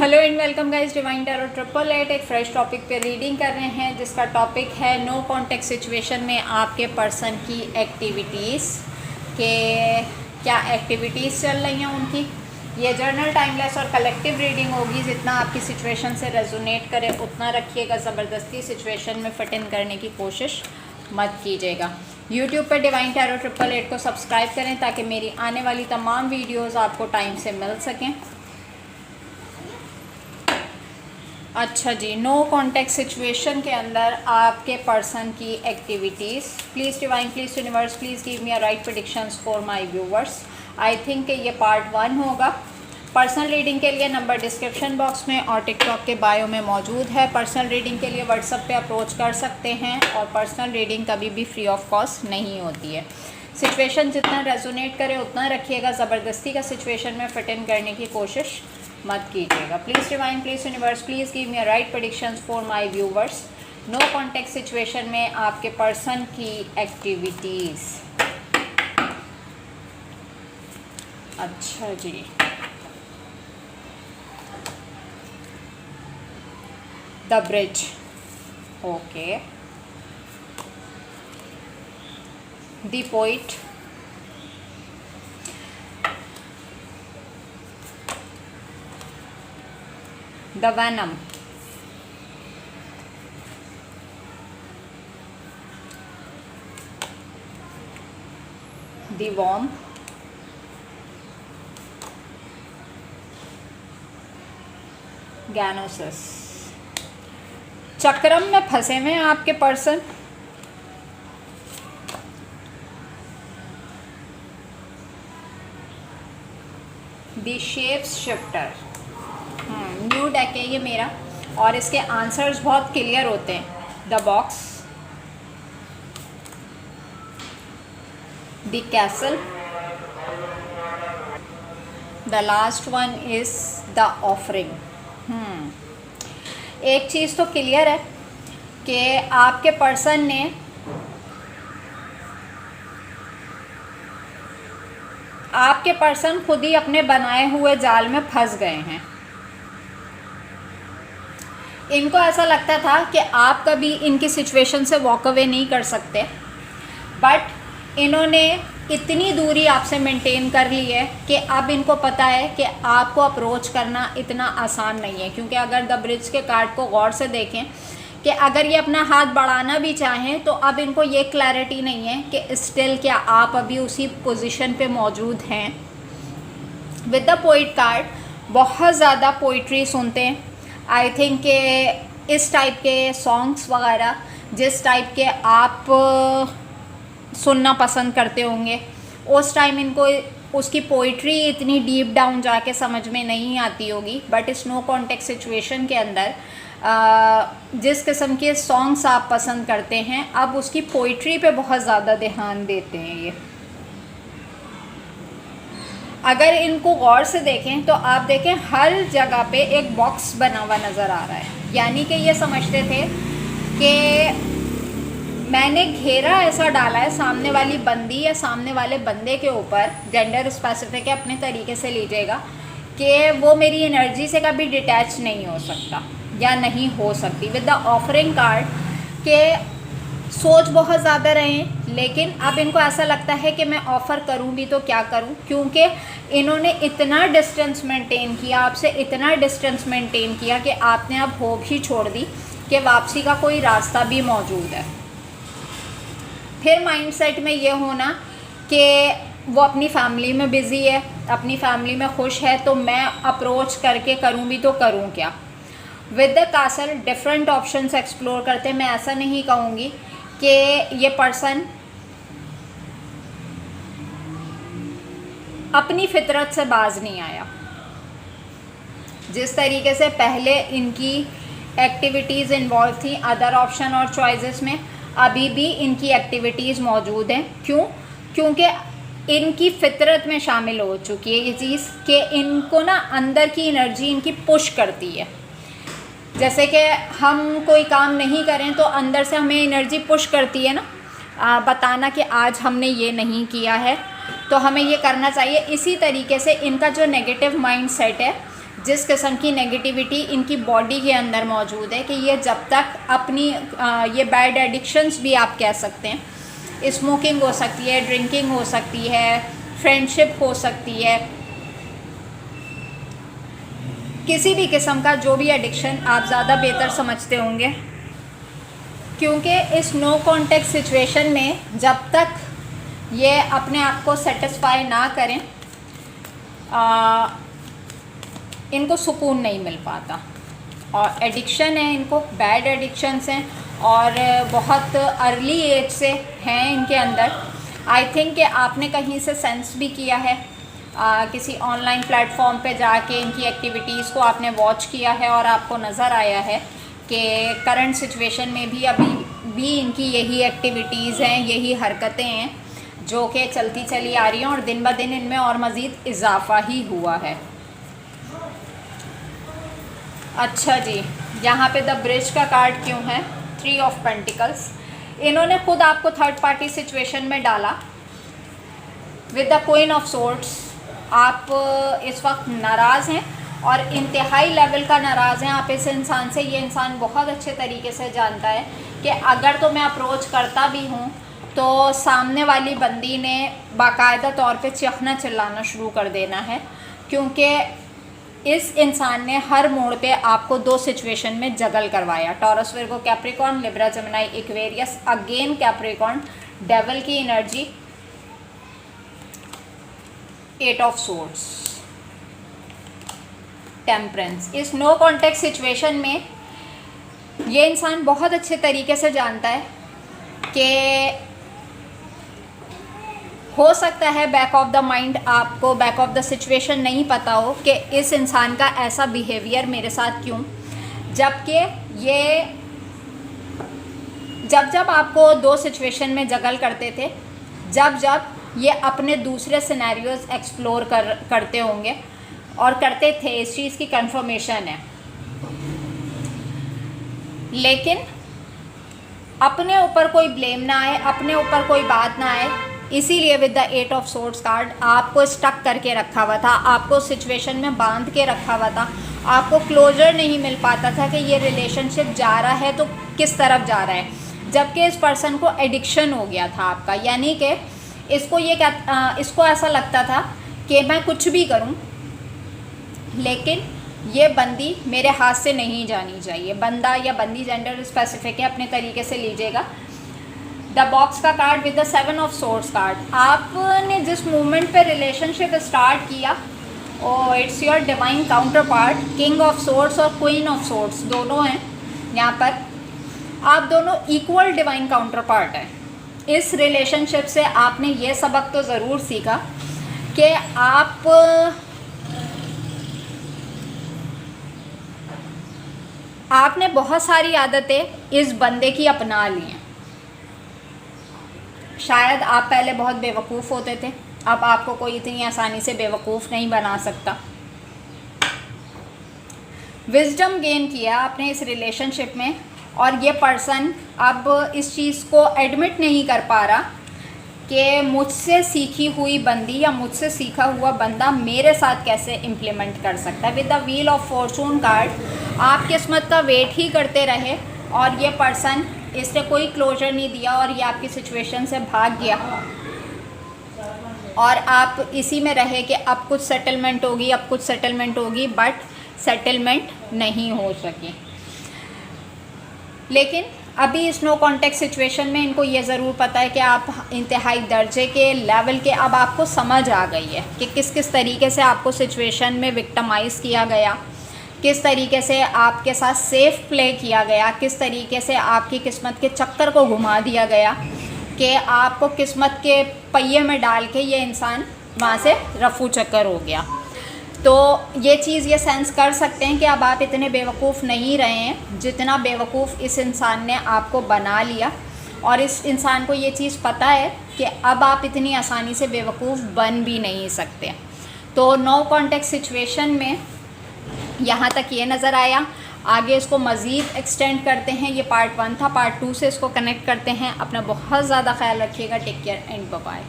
Hello and welcome guys, divine tarot 888 एक fresh topic पे reading कर रहे हैं जिसका टॉपिक है नो कॉन्टेक्ट सिचुएशन में आपके पर्सन की एक्टिविटीज़ के क्या एक्टिविटीज़ चल रही हैं उनकी। ये जर्नल टाइमलेस और कलेक्टिव रीडिंग होगी। जितना आपकी सिचुएशन से रेजोनेट करे उतना रखिएगा, ज़बरदस्ती सिचुएशन में फिट इन करने की कोशिश मत कीजिएगा। यूट्यूब पर डिवाइन टैरो 888 को सब्सक्राइब करें ताकि मेरी आने वाली तमाम वीडियोज़ आपको टाइम से मिल सकें। अच्छा जी, नो कॉन्टेक्ट सिचुएशन के अंदर आपके पर्सन की activities. Please divine, please universe, please give me a right predictions for my viewers. I think ये पार्ट 1 होगा। पर्सनल रीडिंग के लिए नंबर डिस्क्रिप्शन बॉक्स में और टिकटॉक के बायो में मौजूद है। पर्सनल रीडिंग के लिए व्हाट्सएप पे अप्रोच कर सकते हैं और पर्सनल रीडिंग कभी भी फ्री ऑफ कॉस्ट नहीं होती है। सिचुएशन जितना रेजोनेट करे उतना रखिएगा, ज़बरदस्ती का सिचुएशन में फिट इन करने की कोशिश मत कीजिएगा। Please divine, please universe, please give me a right predictions for my viewers. No contact situation में आपके पर्सन की एक्टिविटीज़। अच्छा जी, the bridge, okay. The poet, the venom, the worm, gnosis. चक्रम में फंसे हुए हैं आपके person. The shapes shifter, new deck है ये मेरा और इसके आंसर्स बहुत क्लियर होते हैं। The box, the castle, the last one is the offering. एक चीज़ तो क्लियर है कि आपके पर्सन ने आपके पर्सन खुद ही अपने बनाए हुए जाल में फंस गए हैं। इनको ऐसा लगता था कि आप कभी इनकी सिचुएशन से वॉक अवे नहीं कर सकते, बट इन्होंने इतनी दूरी आपसे मेंटेन कर ली है कि अब इनको पता है कि आपको अप्रोच करना इतना आसान नहीं है। क्योंकि अगर द ब्रिज के कार्ड को गौर से देखें कि अगर ये अपना हाथ बढ़ाना भी चाहें तो अब इनको ये क्लैरिटी नहीं है कि स्टिल क्या आप अभी उसी पोजीशन पे मौजूद हैं। विद द पोइट कार्ड बहुत ज़्यादा पोइट्री सुनते हैं। आई थिंक के इस टाइप के सॉन्ग्स वगैरह जिस टाइप के आप सुनना पसंद करते होंगे, उस टाइम इनको उसकी पोइट्री इतनी डीप डाउन जाके समझ में नहीं आती होगी। बट इस नो कॉन्टेक्ट सिचुएशन के अंदर जिस किस्म के सॉन्ग्स आप पसंद करते हैं, अब उसकी पोइट्री पे बहुत ज़्यादा ध्यान देते हैं ये। अगर इनको गौर से देखें तो आप देखें हर जगह पे एक बॉक्स बना हुआ नज़र आ रहा है। यानी कि ये समझते थे कि मैंने घेरा ऐसा डाला है सामने वाली बंदी या सामने वाले बंदे के ऊपर, जेंडर स्पेसिफिक है अपने तरीके से लीजिएगा, कि वो मेरी एनर्जी से कभी डिटैच नहीं हो सकता या नहीं हो सकती। विद द ऑफरिंग कार्ड के सोच बहुत ज़्यादा रहे हैं, लेकिन अब इनको ऐसा लगता है कि मैं ऑफ़र करूं भी तो क्या करूं, क्योंकि इन्होंने इतना डिस्टेंस मेंटेन किया आपसे, इतना डिस्टेंस मेंटेन किया कि आपने अब होप ही छोड़ दी कि वापसी का कोई रास्ता भी मौजूद है। फिर माइंडसेट में ये होना कि वो अपनी फैमिली में बिज़ी है, अपनी फैमिली में खुश है, तो मैं अप्रोच करके करूं भी तो करूं क्या। With the castle different options explore करते हैं। मैं ऐसा नहीं कहूँगी कि ये पर्सन अपनी फितरत से बाज नहीं आया। जिस तरीके से पहले इनकी एक्टिविटीज़ इन्वॉल्व थी अदर ऑप्शन और चॉइसेस में, अभी भी इनकी एक्टिविटीज़ मौजूद हैं। क्यों? क्योंकि इनकी फितरत में शामिल हो चुकी है ये चीज़ कि इनको ना अंदर की एनर्जी इनकी पुश करती है। जैसे कि हम कोई काम नहीं करें तो अंदर से हमें एनर्जी पुश करती है ना, बताना कि आज हमने ये नहीं किया है तो हमें ये करना चाहिए। इसी तरीके से इनका जो नेगेटिव माइंड सेट है जिस किस्म की नेगेटिविटी इनकी बॉडी के अंदर मौजूद है कि ये जब तक अपनी ये बैड एडिक्शंस भी आप कह सकते हैं, स्मोकिंग हो सकती है, ड्रिंकिंग हो सकती है, फ्रेंडशिप हो सकती है, किसी भी किस्म का जो भी एडिक्शन आप ज़्यादा बेहतर समझते होंगे, क्योंकि इस नो कॉन्टेक्ट सिचुएशन में जब तक ये अपने आप को सेटिस्फाई ना करें इनको सुकून नहीं मिल पाता। और एडिक्शन है इनको, बैड एडिक्शंस हैं और बहुत अर्ली एज से हैं इनके अंदर। आई थिंक कि आपने कहीं से सेंस भी किया है, किसी ऑनलाइन प्लेटफॉर्म पे जाके इनकी एक्टिविटीज़ को आपने वॉच किया है और आपको नज़र आया है कि करंट सिचुएशन में भी अभी भी इनकी यही एक्टिविटीज़ हैं, यही हरकतें हैं जो कि चलती चली आ रही हैं और दिन ब दिन इनमें और मज़ीद इजाफ़ा ही हुआ है। अच्छा जी, यहाँ पे द ब्रिज का कार्ड क्यों है? 3 ऑफ पेंटिकल्स। इन्होंने खुद आपको थर्ड पार्टी सिचुएशन में डाला with the queen of swords. आप इस वक्त नाराज़ हैं और इंतहाई लेवल का नाराज़ हैं आप इस इंसान से। ये इंसान बहुत अच्छे तरीके से जानता है कि अगर तो मैं अप्रोच करता भी हूँ तो सामने वाली बंदी ने बाकायदा तौर पे चीखना चिल्लाना शुरू कर देना है, क्योंकि इस इंसान ने हर मोड़ पे आपको 2 सिचुएशन में जगल करवाया। Taurus, Virgo, Capricorn, Libra, Gemini, Aquarius, again Capricorn, devil की एनर्जी, 8 ऑफ सोर्ड्स, टेम्परेंस। इस नो कॉन्टेक्ट सिचुएशन में ये इंसान बहुत अच्छे तरीके से जानता है कि हो सकता है बैक ऑफ द माइंड आपको, बैक ऑफ द सिचुएशन नहीं पता हो कि इस इंसान का ऐसा बिहेवियर मेरे साथ क्यों, जबकि ये जब आपको 2 सिचुएशन में जगल करते थे, जब ये अपने दूसरे सिनेरियोज एक्सप्लोर करते होंगे और करते थे, इस चीज़ की कंफर्मेशन है। लेकिन अपने ऊपर कोई ब्लेम ना आए, अपने ऊपर कोई बात ना आए, इसीलिए with the 8 of swords card आपको स्टक करके रखा हुआ था, आपको सिचुएशन में बांध के रखा हुआ था, आपको क्लोजर नहीं मिल पाता था कि ये रिलेशनशिप जा रहा है तो किस तरफ जा रहा है, जबकि इस पर्सन को एडिक्शन हो गया था आपका। यानी कि इसको ऐसा लगता था कि मैं कुछ भी करूं लेकिन ये बंदी मेरे हाथ से नहीं जानी चाहिए। बंदा या बंदी जेंडर स्पेसिफिक है, अपने तरीके से लीजिएगा। द बॉक्स का card with the 7 of swords card. आपने जिस मूवमेंट पे रिलेशनशिप स्टार्ट किया, और it's your divine counter part, king of swords और क्वीन ऑफ सोर्ड्स दोनों हैं यहाँ पर। आप दोनों इक्वल डिवाइन काउंटर पार्ट हैं। इस रिलेशनशिप से आपने ये सबक तो ज़रूर सीखा कि आपने बहुत सारी आदतें इस बंदे की अपना ली हैं। शायद आप पहले बहुत बेवकूफ़ होते थे, अब आपको कोई इतनी आसानी से बेवकूफ़ नहीं बना सकता। विजडम गेन किया आपने इस रिलेशनशिप में, और ये पर्सन अब इस चीज़ को एडमिट नहीं कर पा रहा कि मुझसे सीखी हुई बंदी या मुझसे सीखा हुआ बंदा मेरे साथ कैसे इम्प्लीमेंट कर सकता है। With the wheel of Fortune card, आप किस्मत का वेट ही करते रहे और ये पर्सन, इसने कोई क्लोजर नहीं दिया और ये आपकी सिचुएशन से भाग गया और आप इसी में रहे कि अब कुछ सेटलमेंट होगी, अब कुछ सेटलमेंट होगी, बट सेटलमेंट नहीं हो सकी। लेकिन अभी इस नो कॉन्टेक्ट सिचुएशन में इनको ये ज़रूर पता है कि आप इंतहाई दर्जे के लेवल के, अब आपको समझ आ गई है कि किस किस तरीके से आपको सिचुएशन में विक्टिमाइज़ किया गया, किस तरीके से आपके साथ सेफ प्ले किया गया, किस तरीके से आपकी किस्मत के चक्कर को घुमा दिया गया कि आपको किस्मत के पहिए में डाल के ये इंसान वहाँ से रफू चक्कर हो गया। तो ये चीज़ ये सेंस कर सकते हैं कि अब आप इतने बेवकूफ़ नहीं रहे हैं जितना बेवकूफ़ इस इंसान ने आपको बना लिया, और इस इंसान को ये चीज़ पता है कि अब आप इतनी आसानी से बेवकूफ़ बन भी नहीं सकते। तो नो कॉन्टेक्ट सिचुएशन में यहाँ तक ये नज़र आया। आगे इसको मज़ीद एक्सटेंड करते हैं। ये पार्ट 1 था, पार्ट 2 से इसको कनेक्ट करते हैं। अपना बहुत ज़्यादा ख्याल रखिएगा। Take care and bye bye.